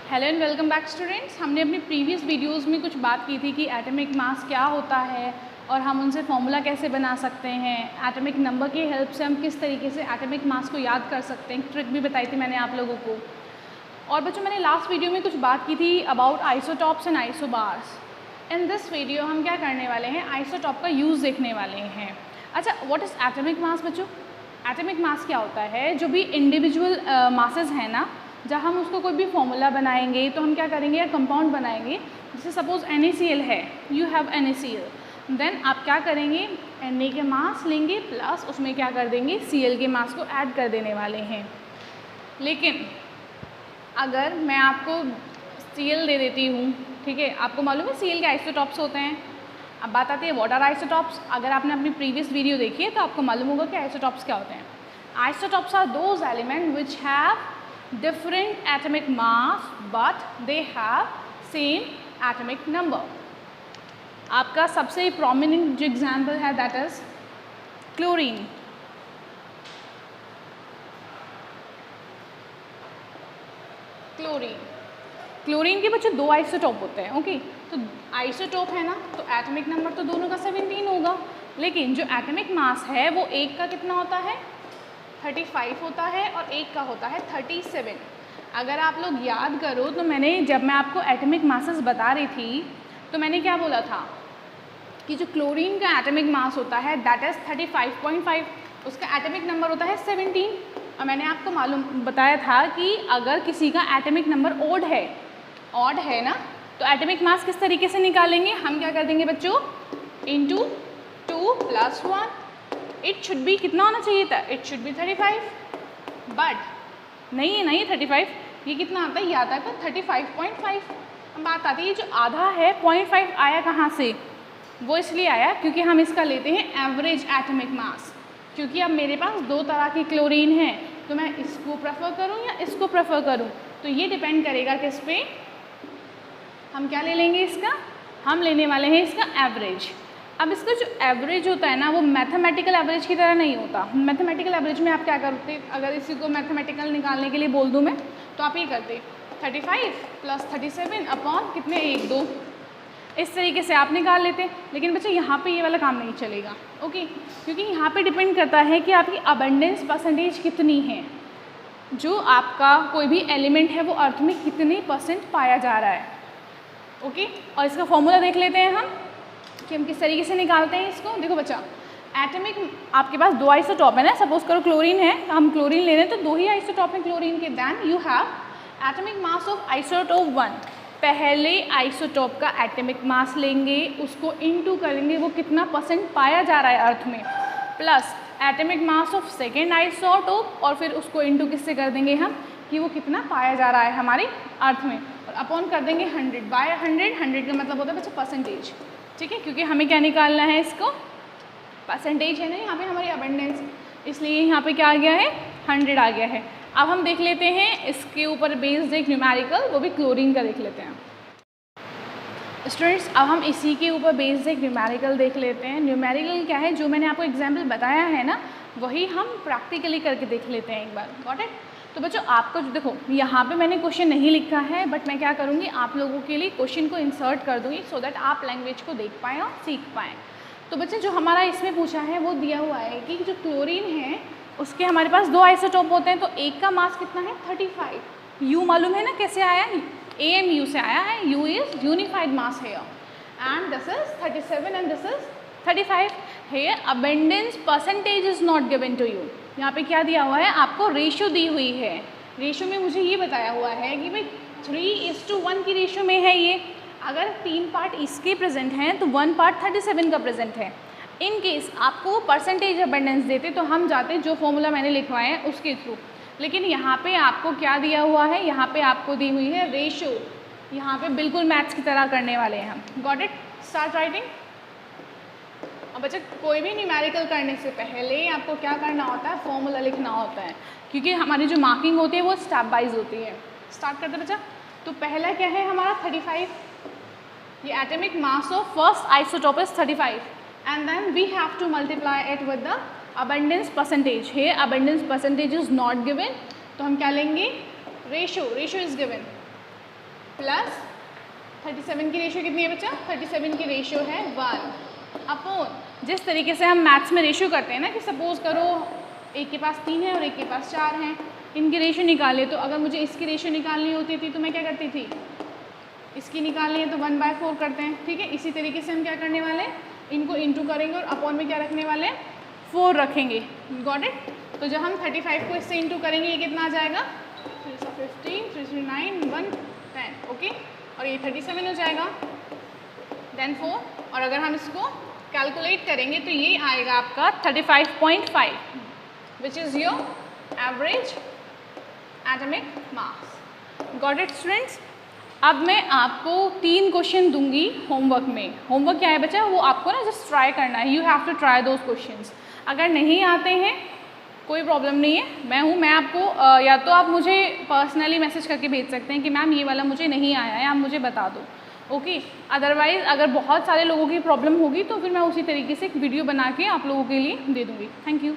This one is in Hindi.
Hello and welcome back students. हमने अपनी प्रीवियस वीडियोस में कुछ बात की थी कि एटॉमिक मास क्या होता है और हम उनसे फॉर्मूला कैसे बना सकते हैं, एटॉमिक नंबर की हेल्प से हम किस तरीके से एटॉमिक मास को याद कर सकते हैं। ट्रिक भी बताई थी मैंने आप लोगों को। और बच्चों मैंने लास्ट वीडियो में कुछ बात की थी about isotopes and isobars. In this video हम क्या करने वाले हैं, आइसोटॉप का यूज़ देखने वाले हैं। अच्छा, व्हाट इज़ एटॉमिक मास बच्चों? एटॉमिक मास क्या होता है? जो भी इंडिविजुअल मासेस हैं ना, जब हम उसको कोई भी फॉर्मूला बनाएंगे तो हम क्या करेंगे, या कंपाउंड बनाएंगे, जैसे सपोज NaCl है, यू हैव NaCl, देन आप क्या करेंगे, Na के मास लेंगे प्लस उसमें क्या कर देंगे, Cl के मास को ऐड कर देने वाले हैं। लेकिन अगर मैं आपको Cl दे देती हूँ, ठीक है, आपको मालूम है Cl के आइसोटॉप्स होते हैं। अब बात आती है व्हाट आर आइसोटॉप्स। अगर आपने अपनी प्रीवियस वीडियो देखी है तो आपको मालूम होगा कि आइसोटॉप्स क्या होते हैं। Isotopes are those element which have different atomic mass but they have same atomic number। आपका सबसे prominent जो example है that is क्लोरीन। क्लोरीन के बच्चे दो आइसोटॉप होते हैं। ओके, तो आइसोटॉप है ना, तो एटॉमिक नंबर तो दोनों का 17 होगा, लेकिन जो एटॉमिक मास है वो एक का कितना होता है, 35 होता है और एक का होता है 37। अगर आप लोग याद करो तो जब मैं आपको एटॉमिक मासेस बता रही थी तो मैंने क्या बोला था कि जो क्लोरीन का एटॉमिक मास होता है दैट इज़ 35.5, उसका एटॉमिक नंबर होता है 17। और मैंने आपको बताया था कि अगर किसी का एटॉमिक नंबर ऑड है ना, तो एटॉमिक मास किस तरीके से निकालेंगे, हम क्या कर देंगे बच्चों, इंटू 2 + 1। इट शुड बी कितना होना चाहिए था, इट शुड बी 35, बट नहीं 35, ये कितना आता है, ये आता है 35.5। अब बात आती है जो आधा है 0.5 आया कहाँ से, वो इसलिए आया क्योंकि हम इसका लेते हैं एवरेज एटॉमिक मास। क्योंकि अब मेरे पास दो तरह की क्लोरीन है, तो मैं इसको प्रेफर करूँ या इसको प्रेफर करूँ, तो ये डिपेंड करेगा किस पे, हम क्या ले लेंगे, इसका हम लेने वाले हैं इसका एवरेज। अब इसका जो एवरेज होता है ना, वो मैथमेटिकल एवरेज की तरह नहीं होता। मैथमेटिकल एवरेज में आप क्या करते, अगर इसी को मैथमेटिकल निकालने के लिए बोल दूँ मैं, तो आप ये करते 35 + 37 अपॉन कितने, 1 2, इस तरीके से आप निकाल लेते। लेकिन बच्चे यहाँ पे ये वाला काम नहीं चलेगा। ओके, क्योंकि यहाँ पे डिपेंड करता है कि आपकी अबंडेंस परसेंटेज कितनी है, जो आपका कोई भी एलिमेंट है वो अर्थ में कितने % पाया जा रहा है। ओके, और इसका फॉर्मूला देख लेते हैं हम कि हम किस तरीके से निकालते हैं इसको। देखो बच्चा, एटॉमिक आपके पास दो आइसोटॉप है ना, सपोज करो क्लोरीन है, हम क्लोरीन ले रहे हैं तो दो ही आइसोटॉप हैं क्लोरीन के। Then you have atomic mass of isotope 1। पहले आइसोटॉप का एटॉमिक मास लेंगे, उसको इनटू करेंगे वो कितना % पाया जा रहा है अर्थ में, plus atomic mass of second isotope, और फिर उसको इनटू किससे कर देंगे हम, कि वो कितना पाया जा रहा है हमारे अर्थ में, और अपॉन कर देंगे 100 बाय 100। 100 का मतलब होता है बच्चा परसेंटेज, ठीक है, क्योंकि हमें क्या निकालना है, इसको परसेंटेज है ना यहाँ पे हमारी अबंडेंस, इसलिए यहाँ पे क्या आ गया है, 100 आ गया है। अब हम देख लेते हैं इसके ऊपर बेस्ड एक न्यूमेरिकल, वो भी क्लोरीन का देख लेते हैं। स्टूडेंट्स, अब हम इसी के ऊपर बेस्ड एक न्यूमेरिकल देख लेते हैं। न्यूमेरिकल क्या है, जो मैंने आपको एग्जाम्पल बताया है ना, वही हम प्रैक्टिकली करके देख लेते हैं एक बार। Got it? तो बच्चों आपको जो देखो, यहाँ पे मैंने क्वेश्चन नहीं लिखा है, बट मैं क्या करूँगी, आप लोगों के लिए क्वेश्चन को इंसर्ट कर दूँगी सो दैट आप लैंग्वेज को देख पाएँ और सीख पाएँ। तो बच्चे जो हमारा इसमें पूछा है वो दिया हुआ है कि जो क्लोरीन है उसके हमारे पास दो आइसोटॉप होते हैं, तो एक का मास कितना है, 35। यू मालूम है ना कैसे आया, AMU से आया है, U is unified mass here, and this is 37 and this is 35। Here abundance percentage is not given to you. यहाँ पे क्या दिया हुआ है, आपको रेशियो दी हुई है। रेशियो में मुझे ये बताया हुआ है कि भाई 3:1 की रेशियो में है ये। अगर 3 पार्ट इसके प्रेजेंट हैं तो 1 पार्ट 37 का प्रेजेंट है। इन केस आपको परसेंटेज अबंडेंस देते तो हम जाते जो फॉर्मूला मैंने लिखवाए हैं उसके थ्रू, लेकिन यहाँ पे आपको क्या दिया हुआ है, यहाँ पे आपको दी हुई है रेशियो। यहाँ पे बिल्कुल मैथ्स की तरह करने वाले हैं हम। Got it? Start writing. अब बच्चे कोई भी न्यूमेरिकल करने से पहले आपको क्या करना होता है, फॉर्मूला लिखना होता है, क्योंकि हमारी जो मार्किंग होती है वो स्टेप वाइज होती है। स्टार्ट करते बच्चा। तो पहला क्या है हमारा 35, ये atomic mass of first isotope is 35, and then we have to multiply it with the abundance percentage। here abundance percentage is not given, तो हम क्या लेंगे, ratio. Ratio is given, plus 37 की रेशियो कितनी है बच्चा? 37 की रेशियो है 1 अपॉन, जिस तरीके से हम मैथ्स में रेशियो करते हैं ना कि सपोज़ करो एक के पास 3 है और एक के पास 4 हैं, इनकी रेशियो निकाले, तो अगर मुझे इसकी रेशियो निकालनी होती थी तो मैं क्या करती थी, इसकी निकालनी है तो 1/4 करते हैं, ठीक है। इसी तरीके से हम क्या करने वाले हैं, इनको इंटू करेंगे और अपॉन में क्या रखने वाले हैं, 4 रखेंगे। Got it? तो जब हम 35 को इससे इंटू करेंगे ये कितना आ जाएगा, 315, 339, 110, ओके, और ये 37 हो जाएगा, देन 4, और अगर हम इसको कैलकुलेट करेंगे तो ये आएगा आपका 35.5 which is your average atomic mass. Got it students? अब मैं आपको 3 क्वेश्चन दूंगी होमवर्क में। होमवर्क क्या है बच्चा, वो आपको ना जस्ट ट्राई करना है, you have to try those questions. अगर नहीं आते हैं कोई प्रॉब्लम नहीं है, मैं आपको या तो आप मुझे पर्सनली मैसेज करके भेज सकते हैं कि मैम ये वाला मुझे नहीं आया है, आप मुझे बता दो, ओके। अदरवाइज़ अगर बहुत सारे लोगों की प्रॉब्लम होगी तो फिर मैं उसी तरीके से एक वीडियो बना के आप लोगों के लिए दे दूँगी। Thank you.